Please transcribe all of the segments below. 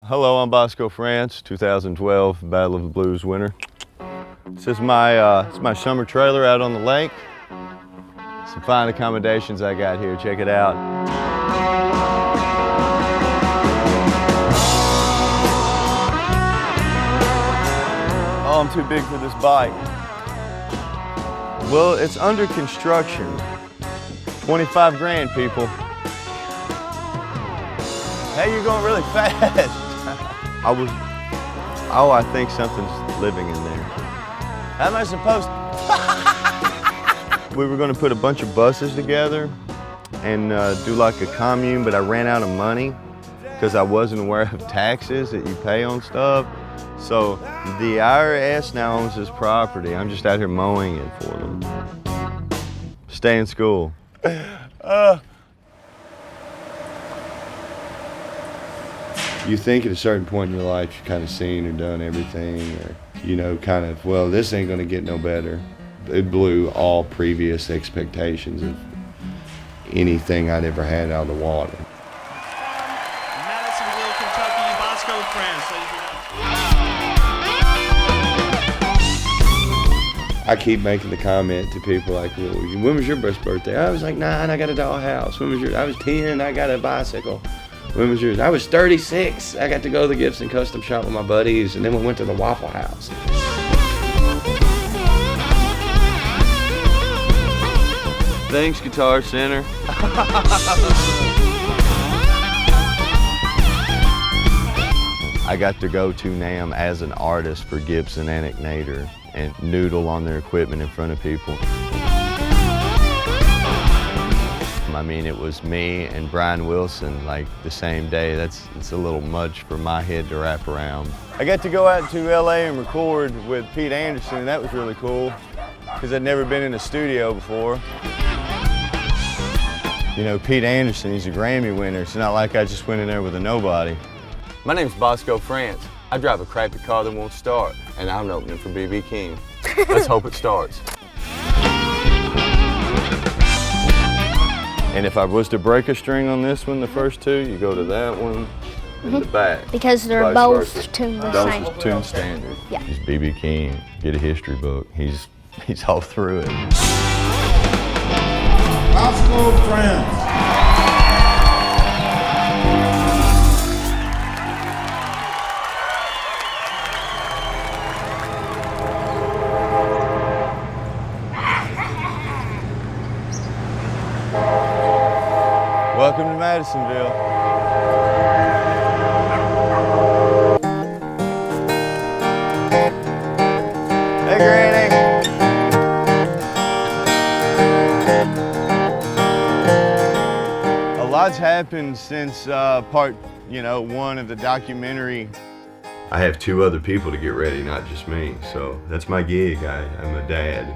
Hello, I'm Boscoe France, 2012 Battle of the Blues winner. This is my summer trailer out on the lake. Some fine accommodations I got here, check it out. Oh, I'm too big for this bike. Well, it's under construction. 25 grand, people. Hey, you're going really fast. I think something's living in there. How am I supposed to? We were gonna put a bunch of buses together and do like a commune, but I ran out of money because I wasn't aware of taxes that you pay on stuff. So the IRS now owns this property. I'm just out here mowing it for them. Stay in school. You think at a certain point in your life you've kind of seen or done everything, or, you know, kind of, well, this ain't gonna get no better. It blew all previous expectations of anything I'd ever had out of the water. Madisonville, Kentucky, Boscoe France. I keep making the comment to people like, well, when was your best birthday? I was like 9, I got a dollhouse. When was yours? I was 10, I got a bicycle. When was yours? I was 36. I got to go to the Gibson custom shop with my buddies, and then we went to the Waffle House. Thanks, Guitar Center. I got to go to N.A.A.M as an artist for Gibson and N.A.A.M and noodle on their equipment in front of people. I mean, it was me and Brian Wilson like the same day. It's a little much for my head to wrap around. I got to go out to L.A. and record with Pete Anderson, and that was really cool because I'd never been in a studio before. You know, Pete Anderson, he's a Grammy winner. It's not like I just went in there with a nobody. My name's Boscoe France. I drive a crappy car that won't start, and I'm opening for B.B. King. Let's hope it starts. And if I was to break a string on this one, the first two, you go to that one in the back. Because they're both tuned the same. Both tuned standard. Yeah. He's B.B. King. Get a history book. He's all through it. Boscoe France. Welcome to Madisonville. Hey, Granny. A lot's happened since part, 1 of the documentary. I have 2 other people to get ready, not just me. So that's my gig. I'm a dad.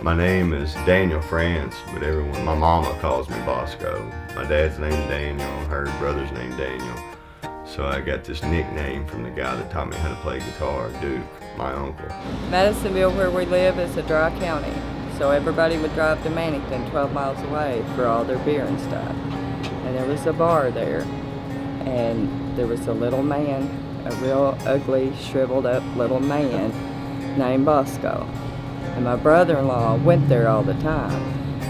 My name is Daniel France, but my mama calls me Boscoe. My dad's name's Daniel, her brother's named Daniel. So I got this nickname from the guy that taught me how to play guitar, Duke, my uncle. Madisonville, where we live, is a dry county. So everybody would drive to Mannington, 12 miles away, for all their beer and stuff. And there was a bar there, and there was a little man, a real ugly, shriveled up little man named Boscoe. And my brother-in-law went there all the time.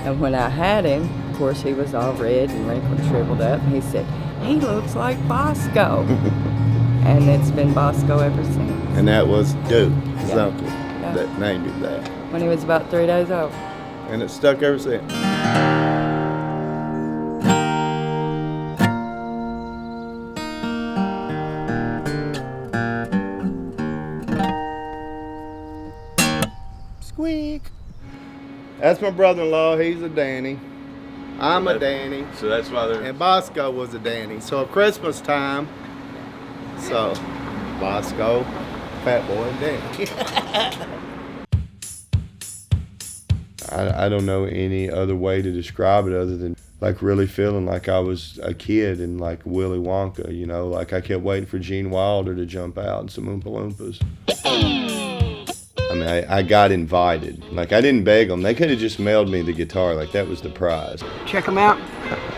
And when I had him, of course, he was all red and wrinkled, shriveled up. And he said, "He looks like Boscoe." And it's been Boscoe ever since. And that was Duke, his Yeah. uncle, that named him that. When he was about 3 days old. And it stuck ever since. Squeak. That's my brother-in-law. He's a Danny. I'm a Danny. So that's why they're... And Boscoe was a Danny. So at Christmas time, so Boscoe, Fat Boy, and Danny. I don't know any other way to describe it other than like really feeling like I was a kid in like Willy Wonka, like I kept waiting for Gene Wilder to jump out and some Oompa Loompas. I mean, I got invited. Like, I didn't beg them. They could have just mailed me the guitar. Like, that was the prize. Check them out.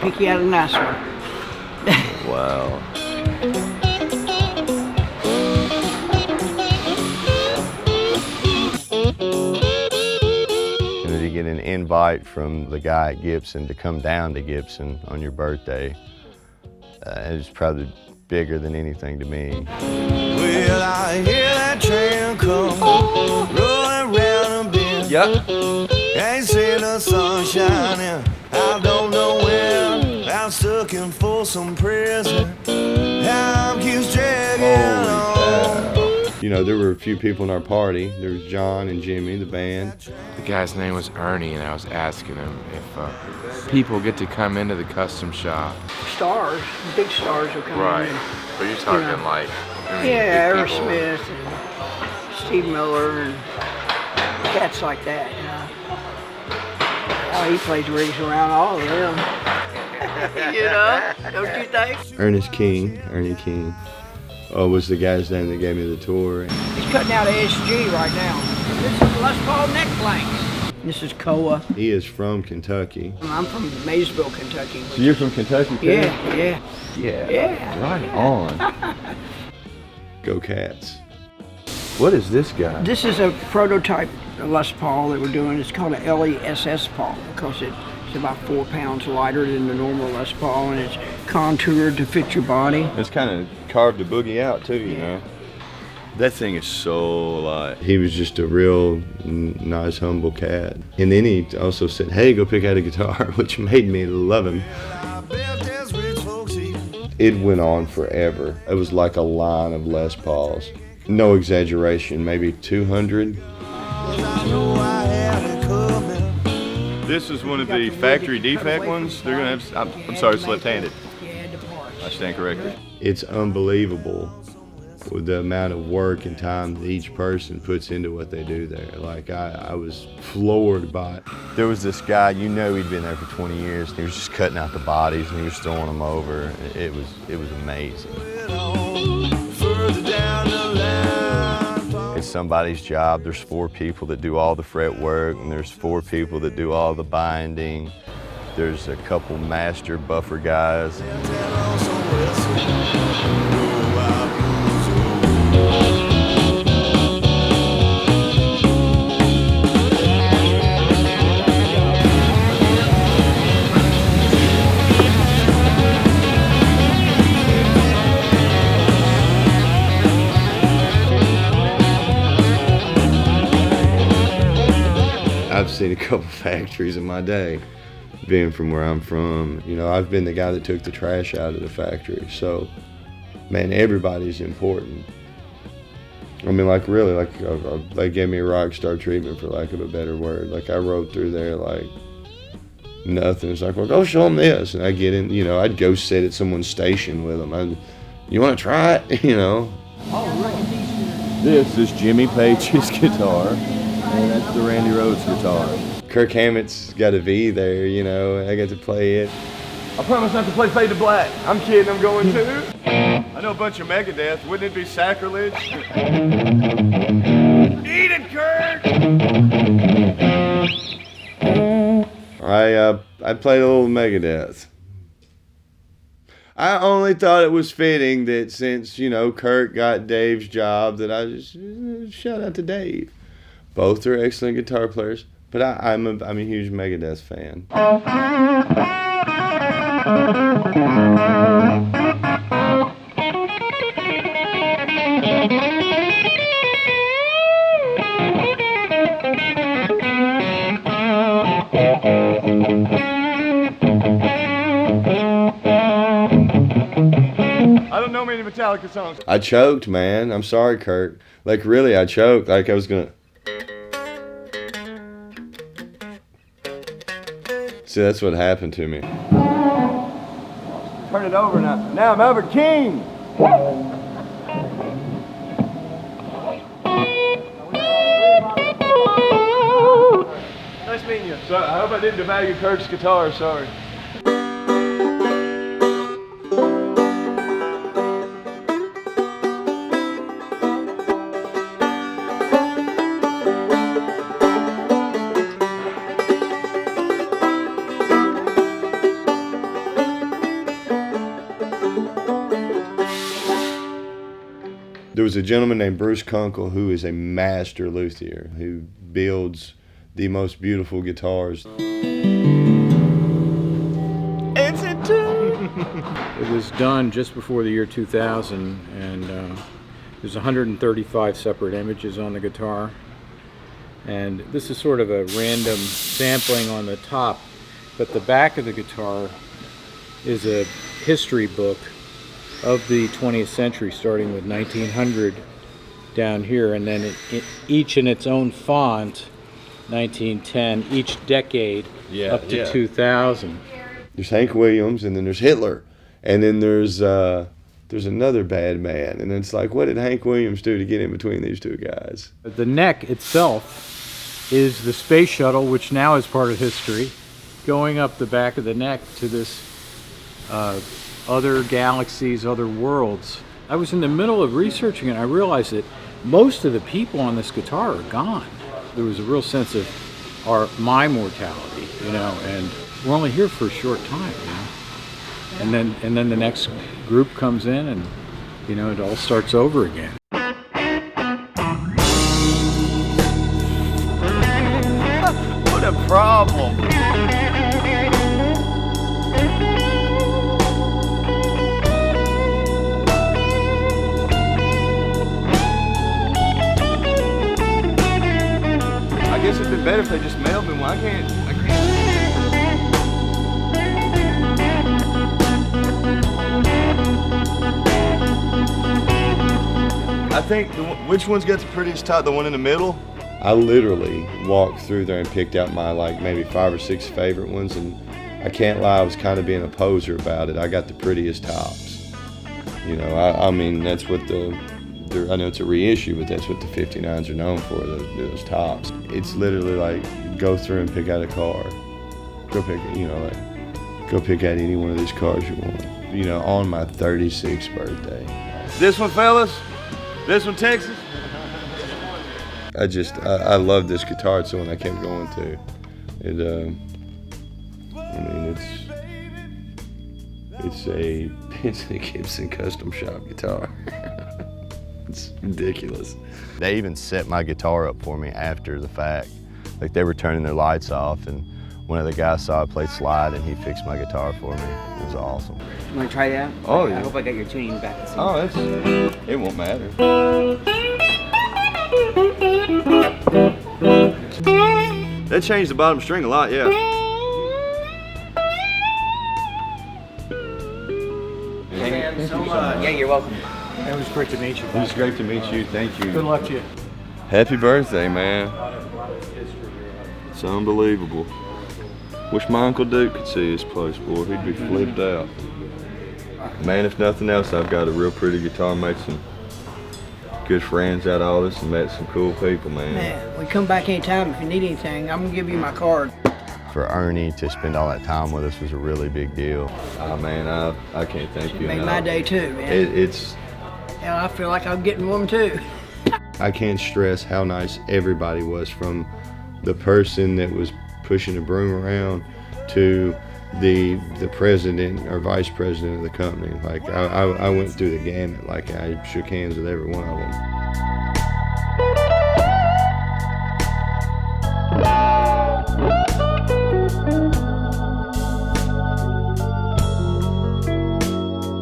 Pick you out a nice one. Wow. get an invite from the guy at Gibson to come down to Gibson on your birthday, it's probably bigger than anything to me. Well, I hear that train come rolling round a bend. Yep. Ain't seen the sun shining. I don't know where. I'm stuck in Folsom Prison. Time keeps dragging on. You know, there were a few people in our party. There was John and Jimmy, the band. The guy's name was Ernie, and I was asking him if people get to come into the custom shop. Stars, big stars will come in. But you're talking know. like, Yeah, big people. Aerosmith and Steve Miller and cats like that, you know. Oh, he plays rigs around all of them. You know, don't you think? Ernie King, was the guy's name that gave me the tour. He's cutting out SG right now. This is Les Paul neck blanks. This is Koa. He is from Kentucky. I'm from Madisonville, Kentucky. So you're from Kentucky too? Yeah. Yeah. Right on. Go Cats. What is this guy? This is a prototype Les Paul that we're doing. It's called a LESS Paul because it's about 4 pounds lighter than the normal Les Paul, and it's contoured to fit your body. It's kind of carved the boogie out too, you know. That thing is so light. He was just a real nice, humble cat. And then he also said, hey, go pick out a guitar, which made me love him. It went on forever. It was like a line of Les Pauls. No exaggeration, maybe 200. This is one of the factory defect ones. They're gonna have, I'm sorry, it's left-handed. I stand corrected. It's unbelievable with the amount of work and time that each person puts into what they do there. Like, I was floored by it. There was this guy, you know, he'd been there for 20 years, and he was just cutting out the bodies and he was throwing them over. It was amazing. It's somebody's job. There's 4 people that do all the fret work, and there's 4 people that do all the binding. There's a couple master buffer guys. I've seen a couple factories in my day, being from where I'm from. You know, I've been the guy that took the trash out of the factory. So, man, everybody's important. I mean, like, really, like, they gave me a rock star treatment, for lack of a better word. Like, I rode through there like nothing. It's like, well, go show them this. And I get in, you know, I'd go sit at someone's station with them. You want to try it? You know? This is Jimmy Page's guitar. And that's the Randy Rhoads guitar. Kirk Hammett's got a V there, you know, I got to play it. I promise not to play Fade to Black. I'm kidding, I'm going to. I know a bunch of Megadeth, wouldn't it be sacrilege? Eat it, Kirk! I played a little Megadeth. I only thought it was fitting that since, you know, Kirk got Dave's job, that I just shout out to Dave. Both are excellent guitar players, but I'm a huge Megadeth fan. I don't know many Metallica songs. I choked, man. I'm sorry, Kirk. Like, really, I choked. Like, I was gonna... See, that's what happened to me. Turn it over now. Now I'm Albert King. Nice meeting you. So, I hope I didn't devalue Kirk's guitar. Sorry. There was a gentleman named Bruce Kunkel who is a master luthier, who builds the most beautiful guitars. It's a tune. It was done just before the year 2000, and there's 135 separate images on the guitar. And this is sort of a random sampling on the top, but the back of the guitar is a history book of the 20th century, starting with 1900 down here, and then each in its own font, 1910, each decade up to 2000. There's Hank Williams, and then there's Hitler, and then there's another bad man, and it's like, what did Hank Williams do to get in between these two guys? The neck itself is the space shuttle, which now is part of history, going up the back of the neck to this other galaxies, other worlds. I was in the middle of researching it, and I realized that most of the people on this guitar are gone. There was a real sense of my mortality, you know, and we're only here for a short time, you know. And then the next group comes in, and you know, it all starts over again. What a problem. I guess it'd been better if they just mailed me one. I can't. I think, which one's got the prettiest top? The one in the middle? I literally walked through there and picked out my like maybe 5 or 6 favorite ones, and I can't lie, I was kind of being a poser about it. I got the prettiest tops. You know, I mean, that's what I know it's a reissue, but that's what the 59s are known for, those tops. It's literally like, go through and pick out a car. Go pick, you know, like, go pick out any one of these cars you want. You know, on my 36th birthday. This one, fellas? This one, Texas? I love this guitar. It's the one I kept going to. I mean, it's a Gibson custom shop guitar. It's ridiculous. They even set my guitar up for me after the fact. Like, they were turning their lights off, and one of the guys saw I played slide, and he fixed my guitar for me. It was awesome. You want to try that? Oh, I yeah. hope I got your tuning back this It won't matter. That changed the bottom string a lot, yeah. Thank you so much. Yeah, you're welcome. It was great to meet you. It was great to meet you. Thank you. Good luck to you. Happy birthday, man. It's unbelievable. Wish my Uncle Duke could see this place, boy. He'd be flipped out. Man, if nothing else, I've got a real pretty guitar, made some good friends out of all this, and met some cool people, man. Man, we come back anytime if you need anything. I'm gonna give you my card. For Ernie to spend all that time with us was a really big deal. Oh, man, I can't thank you It made enough. my day too, man. It's. Hell, I feel like I'm getting one too. I can't stress how nice everybody was, from the person that was pushing the broom around to the president or vice president of the company. Like, I went through the gamut. Like, I shook hands with every one of them.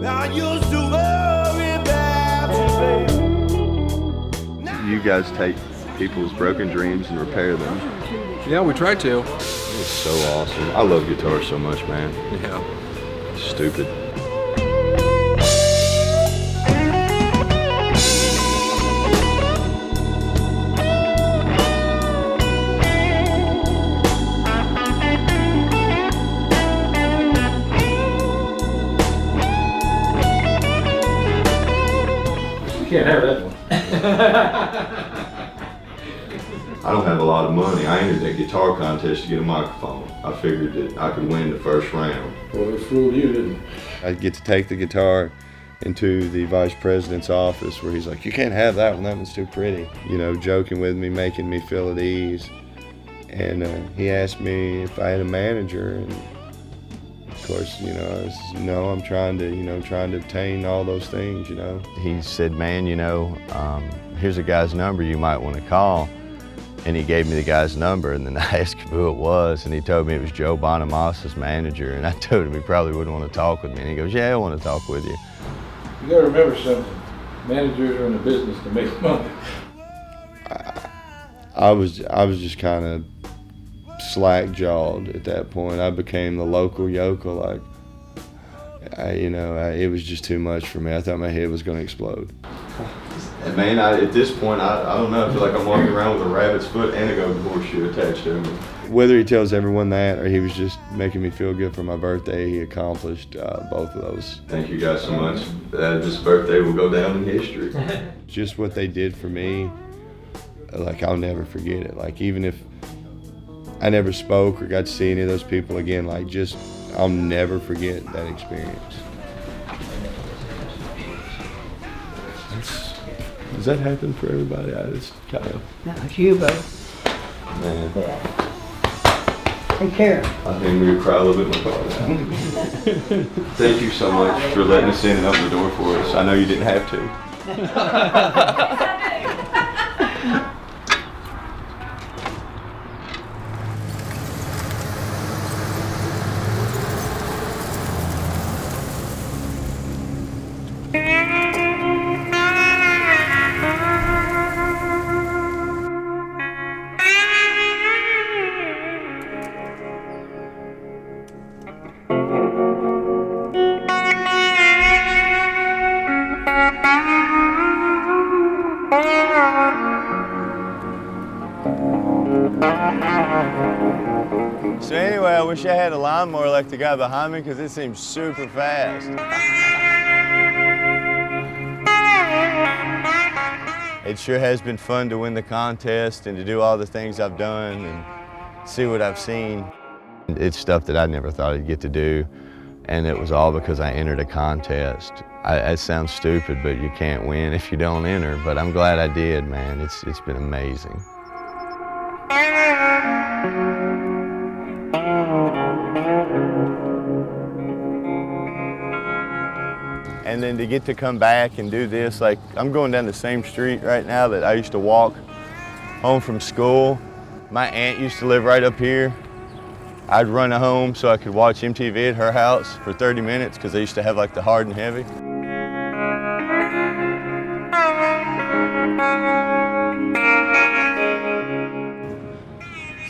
I used to worry about you, baby. You guys take people's broken dreams and repair them. Yeah, we try to. It's so awesome. I love guitars so much, man. Yeah. Stupid. You can't have that one. I don't have a lot of money. I entered that guitar contest to get a microphone. I figured that I could win the first round. Well, it fooled you, didn't it? I get to take the guitar into the vice president's office, where he's like, you can't have that one, that one's too pretty. You know, joking with me, making me feel at ease. And he asked me if I had a manager, and of course, you know, I said, no, I'm trying to obtain all those things, you know. He said, man, you know, here's a guy's number you might want to call. And he gave me the guy's number, and then I asked him who it was, and he told me it was Joe Bonamassa' manager, and I told him he probably wouldn't want to talk with me, and he goes, yeah, I want to talk with you. You gotta remember something, managers are in the business to make money. I was just kind of slack-jawed at that point. I became the local yokel. Like, it was just too much for me. I thought my head was going to explode. And man, at this point, I don't know, I feel like I'm walking around with a rabbit's foot and a golden horseshoe attached to me. Whether he tells everyone that or he was just making me feel good for my birthday, he accomplished both of those. Thank you guys so much. This birthday will go down in history. Just what they did for me, like, I'll never forget it. Like, even if I never spoke or got to see any of those people again, like, just, I'll never forget that experience. Does that happen for everybody? It's kind of... No, it's you, buddy. Man. Yeah. Take care. I think we could cry a little bit in my car now. Thank you so much for letting us in and open the door for us. I know you didn't have to. So anyway, I wish I had a lawnmower like the guy behind me because it seems super fast. It sure has been fun to win the contest and to do all the things I've done and see what I've seen. It's stuff that I never thought I'd get to do, and it was all because I entered a contest. It sounds stupid, but you can't win if you don't enter, but I'm glad I did, man. It's been amazing. And then to get to come back and do this, like, I'm going down the same street right now that I used to walk home from school. My aunt used to live right up here. I'd run home so I could watch MTV at her house for 30 minutes because they used to have like the hard and heavy.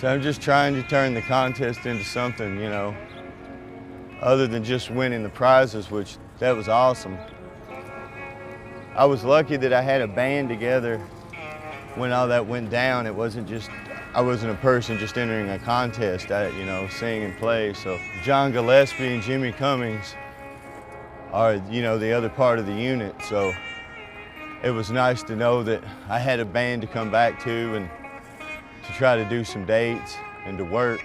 So I'm just trying to turn the contest into something, you know, other than just winning the prizes, which that was awesome. I was lucky that I had a band together when all that went down. It wasn't just, I wasn't a person just entering a contest. I, sing and play. So John Gillespie and Jimmy Cummings are, the other part of the unit. So it was nice to know that I had a band to come back to and to try to do some dates and to work.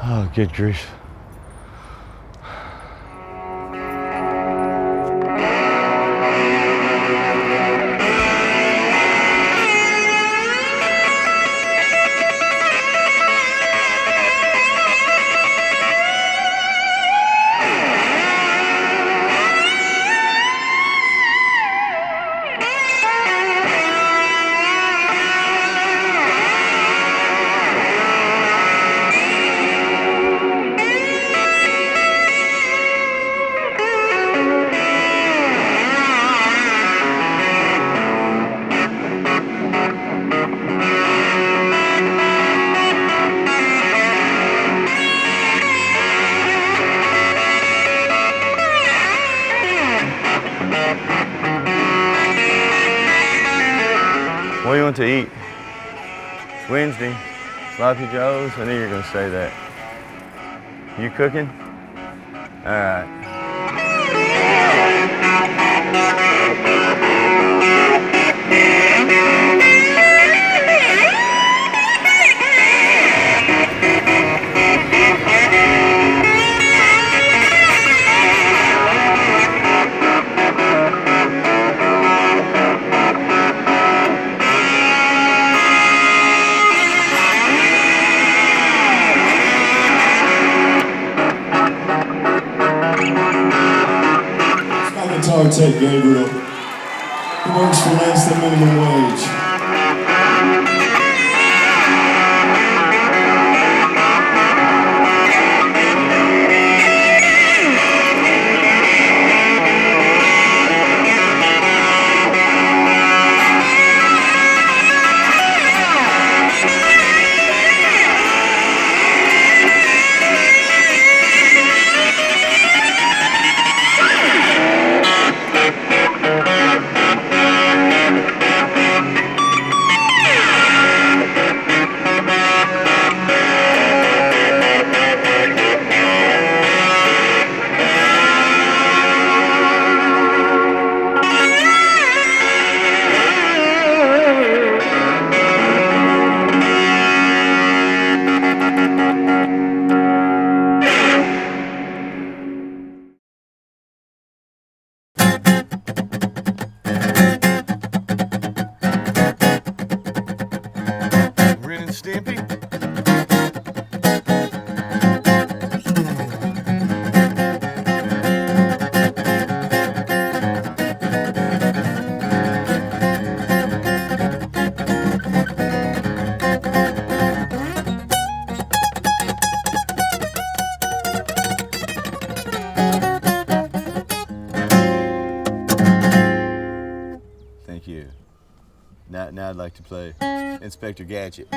Oh, good grief. What do you want to eat? It's Wednesday. Sloppy Joe's? I knew you were going to say that. You cooking? All right. Guitar tech Gabriel. He works for less than minimum wage. Thank you. Now I'd like to play Inspector Gadget.